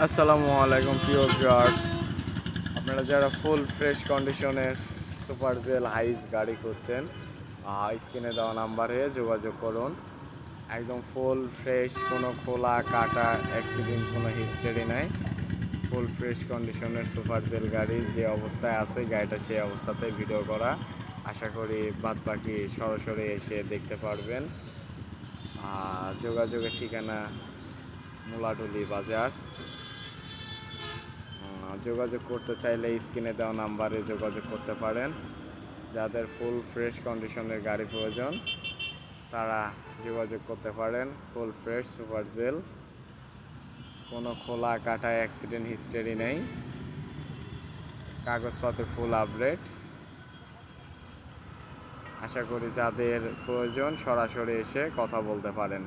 আসসালামু আলাইকুম প্রিয় ভিউয়ার্স, আপনারা যারা ফুল ফ্রেশ কন্ডিশনের সুপার জেল হাইস গাড়ি খুঁজছেন, স্ক্রিনে দেওয়া নাম্বারে যোগাযোগ করুন। একদম ফুল ফ্রেশ, কোনো খোলা কাটা অ্যাক্সিডেন্ট কোনো হিস্টোরি নাই। ফুল ফ্রেশ কন্ডিশনের সুপার জেল গাড়ি যে অবস্থায় আছে গাড়িটা সেই অবস্থাতেই ভিডিও করা। আশা করি বাদ বাকি সরাসরি এসে দেখতে পারবেন। যোগাযোগের ঠিকানা মুলাডুলি বাজার। যোগাযোগ করতে চাইলে স্ক্রিনে দেওয়া নাম্বারে যোগাযোগ করতে পারেন। যাদের ফুল ফ্রেশ কন্ডিশনের গাড়ি প্রয়োজন তারা যোগাযোগ করতে পারেন। ফুল ফ্রেশ সুপার জেল, কোনো খোলা কাটা অ্যাক্সিডেন্ট হিস্টোরি নেই, কাগজপত্র ফুল আপডেট। আশা করি যাদের প্রয়োজন সরাসরি এসে কথা বলতে পারেন।